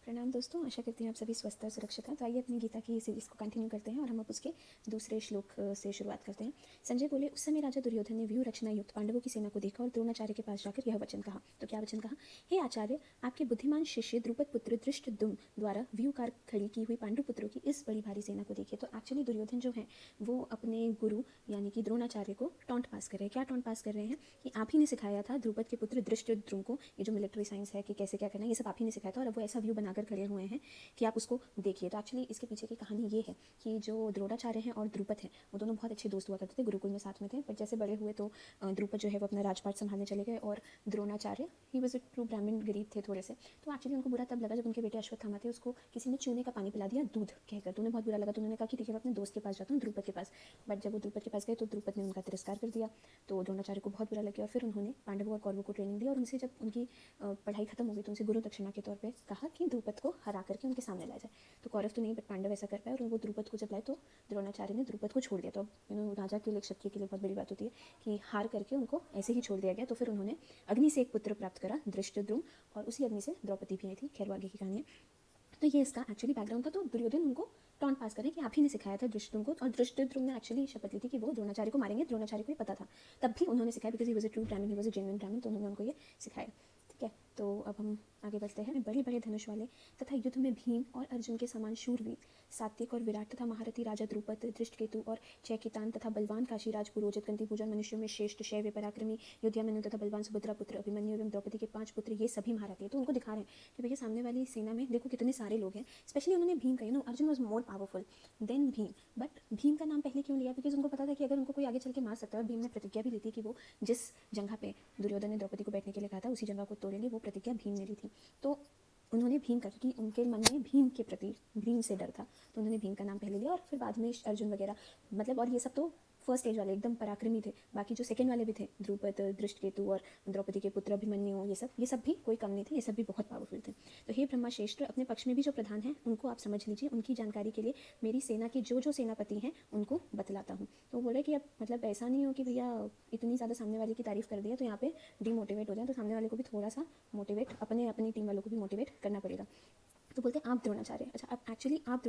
प्रणाम दोस्तों, आशा करती हूँ आप सभी स्वस्थ और सुरक्षित हैं। तो आइए अपनी गीता की सीरीज़ को कंटिन्यू करते हैं और हम अब उसके दूसरे श्लोक से शुरुआत करते हैं। संजय बोले, उस समय राजा दुर्योधन ने व्यूह रचना युक्त पांडवों की सेना को देखा और द्रोणाचार्य के पास जाकर यह वचन कहा। तो क्या वचन कहा? हे आचार्य, आपके बुद्धिमान शिष्य द्रुपद पुत्र धृष्टद्युम्न द्वारा व्यूहकार खड़ी की हुई पांडु पुत्रों की इस बड़ी भारी सेना को देखिए। तो एक्चुअली दुर्योधन जो है वो अपने गुरु यानी कि द्रोणाचार्य को टॉन्ट पास कर रहे हैं। क्या टॉन्ट पास कर रहे हैं कि आप ही ने सिखाया था द्रुपद के पुत्र धृष्टद्युम्न को ये जो मिलिट्री साइंस है कि कैसे क्या करना है, ये सब आप ही ने सिखाया था और अब वो ऐसा व्यू बनाकर खड़े हुए हैं कि आप उसको देखिए। तो एक्चुअली इसके पीछे की कहानी ये है कि जो द्रोणाचार्य हैं और द्रुपद हैं वो दोनों बहुत अच्छे दोस्त हुआ करते थे, गुरुकुल में साथ में थे। पर जैसे बड़े हुए तो द्रुपद जो है वो अपना राजपाट संभालने चले गए और Dronacharya he was a true ब्राह्मण, गरीब थे थोड़े से। तो एक्चुअली उनको बुरा तब लगा जब उनके बेटे अश्वत्थामा थे उसको किसी ने चूने का पानी पिला दिया दूध कहकर। तो उन्हें बहुत बुरा लगा। तो उन्होंने कहा कि ठीक है मैं अपने दोस्त के पास जाता हूँ, द्रुपद के पास। बट जब वो द्रुपद के पास गए तो द्रुपद ने उनका तिरस्कार कर दिया। तो द्रोणाचार्य को बहुत बुरा लगा और फिर उन्होंने पांडवों और कौरवों को ट्रेनिंग दी और उनसे जब उनकी पढ़ाई खत्म हो गई तो उनसे गुरु दक्षिणा के तौर पर कहा कि द्रुपद को हरा करके उनके सामने लाया जाए। तो कौरव तो नहीं बट पांडव ऐसा कर पाए और वो द्रुपद को जब लाए तो द्रोणाचार्य ने द्रुपद को छोड़ दिया। तो राजा के लिए, क्षत्रिय के लिए बहुत बड़ी बात होती है कि हार करके उनको ऐसे ही छोड़ दिया गया। तो फिर उन्होंने अग्नि से एक पुत्र प्राप्त करा, धृष्टद्युम्न, और उसी अग्नि से द्रौपदी भी आई थी। खैर आगे की कहानी है। तो ये इसका एक्चुअली बैकग्राउंड था। तो दुर्योधन उनको टॉन्ट पास करें कि आप ही ने सिखाया था धृष्टद्युम्न को, और धृष्टद्युम्न ने एक्चुअली शपथ ली थी कि वो द्रोणाचार्य को मारेंगे। द्रोणाचार्य को ये पता था, तब भी उन्होंने सिखाया because he was a true ब्राह्मण, ही वॉज अ जेन्युइन ब्राह्मण। तो उन्होंने उनको ये सिखाया। ठीक है, तो अब हम आगे बढ़ते हैं। बड़े बड़े धनुष वाले तथा युद्ध में भीम और अर्जुन के समान शूरवीर, सात्विक और विराट तथा महारथी राजा द्रुपद, धृष्टकेतु और चैकितान तथा बलवान काशीराज पुरोजित, कंती पूजन मनुष्यों में श्रेष्ठ, शैव्य पराक्रमी युद्धामन्यु तथा बलवान सुभद्रा पुत्र अभिमन्यु एवं द्रौपदी के 5 पुत्र, ये सभी महारथी। तो उनको दिखा रहे हैं कि भैया सामने वाली सेना में देखो कितने सारे लोग हैं। स्पेशली उन्होंने भीम का, Arjun was more powerful than Bhim. But Bhim का नाम पहले क्यों लिया? बिकॉज उनको पता था कि अगर उनको कोई आगे चल के मार सकता है। भीम ने प्रतिज्ञा भी ली थी कि वो जिस जगह पे दुर्योधन ने द्रौपदी को बैठने के लिए कहा था उसी जगह को तोड़ेंगे। वो प्रतिज्ञा भीम ने ली थी। तो उन्होंने भीम का, क्योंकि उनके मन में भीम के प्रति, भीम से डर था, तो उन्होंने भीम का नाम पहले लिया और फिर बाद में अर्जुन वगैरह, मतलब, और ये सब तो फर्स्ट स्टेज वाले एकदम पराक्रमी थे। बाकी जो सेकंड वाले भी थे, द्रुपद, धृष्टकेतु और द्रौपदी के पुत्र अभिमन्यु, ये सब भी कोई कम नहीं थे, ये सब भी बहुत पावरफुल थे। तो हे ब्रह्मा श्रेष्ठ, अपने पक्ष में भी जो प्रधान हैं उनको आप समझ लीजिए। उनकी जानकारी के लिए मेरी सेना के जो जो सेनापति हैं उनको बतलाता हूँ। तो वो बोले कि अब मतलब ऐसा नहीं हो कि भैया इतनी ज़्यादा सामने वाले की तारीफ कर दिया तो यहाँ पे डिमोटिवेट हो जाए। तो सामने वाले को भी थोड़ा सा मोटिवेट, अपनी टीम वालों को भी मोटिवेट करना पड़ेगा। तो बोलते हैं आप द्रोणाचार्य। अच्छा, अब एक्चुअली आप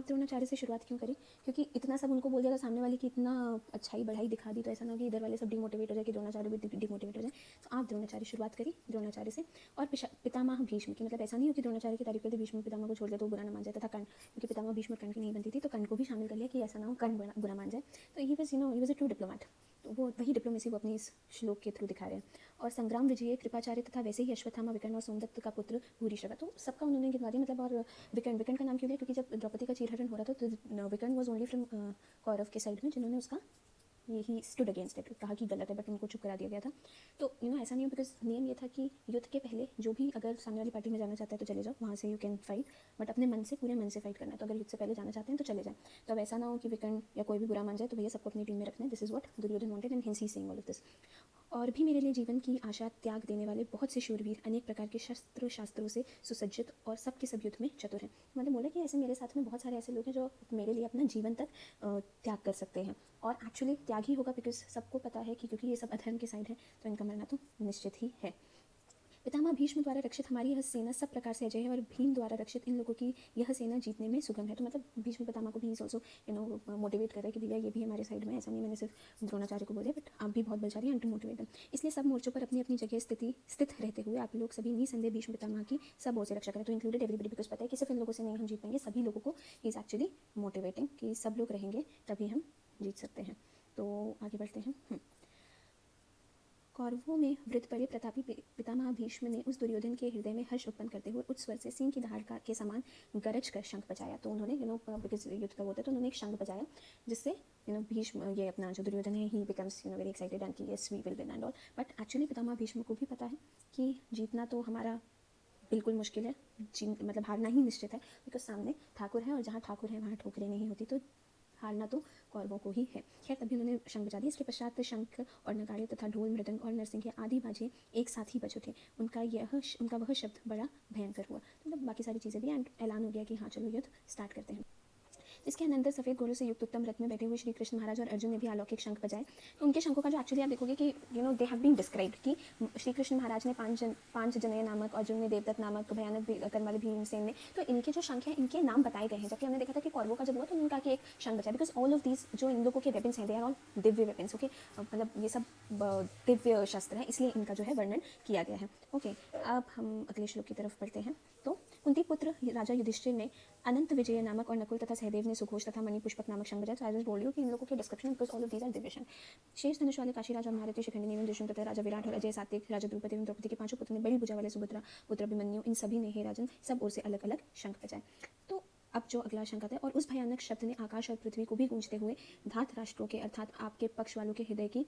द्रोणाचार्य से शुरुआत क्यों करी? क्योंकि इतना सब उनको बोल दिया था सामने वाले की, इतना अच्छाई बढ़ाई दिखा दी, तो ऐसा ना हो कि इधर वाले सब डिमोटिवेट हो जाए, कि द्रोणाचार्य भी डिमोटिवेट हो जाए। तो आप द्रोणाचार्य शुरुआत करी द्रोणाचार्य से। और पितामह भीष्म की, मतलब ऐसा नहीं हो कि द्रोणाचार्य की तारीफ करते भीष्म पितामह को छोड़ दिया तो बुरा ना मान जाए, तथा कर्ण, क्योंकि पितामह भीष्म कर्ण की नहीं बनती थी तो कर्ण को भी शामिल कर लिया कि ऐसा ना हो कर्ण बुरा मान जाए। तो he was a true diplomat. तो वो वही डिप्लोमेसी वो अपनी इस श्लोक के थ्रू दिखा रहे हैं। और संग्राम विजय कृपाचार्य तथा वैसे ही अश्वत्थामा, विकर्ण और सोमदत्त का पुत्र भूरिश्रवा। तो सबका उन्होंने गिनवा दिया, मतलब। और विकर्ण का नाम क्यों लिया? क्योंकि जब द्रौपदी का चीरहरण हो रहा था तो विकर्ण वॉज ओनली फ्रॉम कौरव के साइड में, जिन्होंने उसका ही स्टूड अगेंस्ट इट, कहा कि गलत है, बट उनको चुप करा दिया गया था। तो ऐसा नहीं हो, बिकॉज नियम ये था कि युद्ध के पहले जो भी अगर सामने वाली पार्टी में जाना चाहता है तो चले जाओ, वहाँ से यू कैन फाइट, बट अपने मन से, पूरे मन से फाइट करना है। तो अगर युद्ध से पहले जाना चाहते हैं तो चले जाएं। तो अब ऐसा ना हो कि विकर्ण या कोई भी बुरा मान जाए, तो भैया सबको अपनी टीम में रखना है। This is what Duryodhana wanted and hence he saying all of this. और भी मेरे लिए जीवन की आशा त्याग देने वाले बहुत से शूरवीर, अनेक प्रकार के शस्त्र शास्त्रों से सुसज्जित और सब के सब युद्ध में चतुर हैं। मतलब बोला कि ऐसे मेरे साथ में बहुत सारे ऐसे लोग हैं जो मेरे लिए अपना जीवन तक त्याग कर सकते हैं। और एक्चुअली त्याग ही होगा, बिकॉज सबको पता है कि क्योंकि ये सब अधर्म के साइड है तो इनका मरना तो निश्चित ही है। पितामह भीष्म द्वारा रक्षित हमारी यह सेना सब प्रकार से अजय है और भीम द्वारा रक्षित इन लोगों की यह सेना जीतने में सुगम है। तो मतलब भीष्म पितामह को भी इज ऑल्सो मोटिवेट कर रहा है कि भैया ये भी हमारे साइड में, ऐसा नहीं मैंने सिर्फ द्रोणाचार्य को बोले, बट आप भी बहुत बलशाली हैं टू मोटिवेट। इसलिए सब मोर्चों पर अपनी अपनी जगह स्थित रहते हुए आप लोग सभी निसंदेह भीष्म पितामह की सब ओर से रक्षा करें। तो इंक्लूडेड एवरीबडी, बिकॉज पता है कि सिर्फ इन लोगों से नहीं हम जीत पाएंगे, सभी लोगों को इज एक्चुअली मोटिवेटिंग कि सब लोग रहेंगे तभी हम जीत सकते हैं। तो आगे बढ़ते हैं। कौरवों में वृद्ध बड़े प्रतापी पितामह भीष्म ने उस दुर्योधन के हृदय में हर्ष उत्पन्न करते हुए उच्च स्वर से सिंह की दहाड़ के समान गरज कर शंख बजाया। तो उन्होंने बिकॉज युद्ध का होता है तो उन्होंने एक शंख बजाया, जिससे भीष्म, ये अपना जो दुर्योधन है, he becomes very excited and कि yes we will win and all. But actually Pitamah Bhishma को भी पता है कि जीतना तो हमारा बिल्कुल मुश्किल है, मतलब हारना ही निश्चित है, बिकॉज सामने ठाकुर है और जहाँ ठाकुर है वहाँ ठोकरें नहीं होती, तो हारना तो कौरवों को ही है। खैर तभी उन्होंने शंख बजा दिया। इसके पश्चात शंख और नगाड़े तथा ढोल, मृदंग और नरसिंह आदि बाजे एक साथ ही बज उठे। उनका वह शब्द बड़ा भयंकर हुआ। तो मतलब बाकी सारी चीज़ें भी, एंड ऐलान हो गया कि हाँ चलो युद्ध स्टार्ट करते हैं। इसके अनंतर सफ़ेद घोड़ों से युक्त उत्तम रथ में बैठे हुए श्री कृष्ण महाराज और अर्जुन ने भी अलौकिक शंख बजाए। तो उनके शंखों का जो एक्चुअली आप देखोगे कि दे हैव बीन डिस्क्राइब्ड कि श्री कृष्ण महाराज ने पांच जनेय नामक, अर्जुन ने देवदत्त नामक, भयानक कर्म वाले भीमसेन ने, तो इनके जो शंख हैं इनके नाम बताए गए हैं। जबकि हमने देखा था कि कौरवों का जब हुआ तो उनका कि एक शंख बचा, बिकॉज ऑल ऑफ दीज जो इन लोगों के वेपन्स हैं they are all Divya weapons. Okay, मतलब ये सब दिव्य शस्त्र हैं, इसलिए इनका जो है वर्णन किया गया है। ओके, अब हम अगले श्लोक की तरफ बढ़ते हैं। तो कुंती पुत्र राजा युधिष्ठिर ने अनंत विजय नामक और नकुल तथा सहदेव ने सुघोष तथा मणिपुष्पक नामक शंख बजाए। तो आई जस्ट बोल रही हूँ कि इन लोगों के description, because all of these are दिव्य शंख। शेष धनुष वाले काशीराज और महारथी शिखंडी एवं दुष्यंत तथा राजा विराट और अजय सात्विक, राजा द्रुपद एवं द्रौपदी के पांचों पुत्र ने, बड़ी भुजा वाले सुभद्रा पुत्र अभिमन्यु, इन सभी ने, हे राजन, सब ओर से अलग अलग शंख बजाए। तो अब जो अगला शंख आता है, और उस भयानक शब्द ने आकाश और पृथ्वी को भी गूंजते हुए धात राष्ट्रों के अर्थात आपके पक्ष वालों के हृदय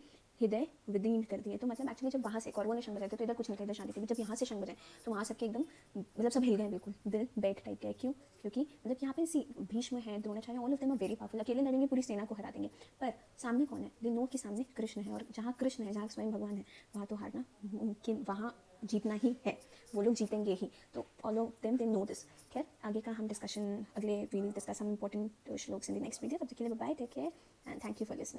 विदीर्ण कर दिए। तो मतलब एक्चुअली जब वहाँ से कौरवों ने शंख बजाए थे तो इधर कुछ नहीं था, इधर शांति थी। जब यहाँ से शंख बजाए तो वहाँ सबके एकदम मतलब सब हिल गए, बिल्कुल दिल बैठ टाइप गए। क्यों? क्योंकि मतलब यहाँ पे भीष्म है, Dronacharya, all of them are very powerful, अकेले लड़ेंगे पूरी सेना को हरा देंगे, पर सामने कौन है? दे नो कि सामने कृष्ण है, और जहाँ कृष्ण है, जहाँ स्वयं भगवान है, वहाँ तो हारना उनके, वहाँ जीतना ही है, वो लोग जीतेंगे ही। तो all of them they know this. खैर, आगे का हम डिस्कशन, अगले we will discuss some important shlokas in the next video. तब तक के लिए bye, take care and thank you for listening.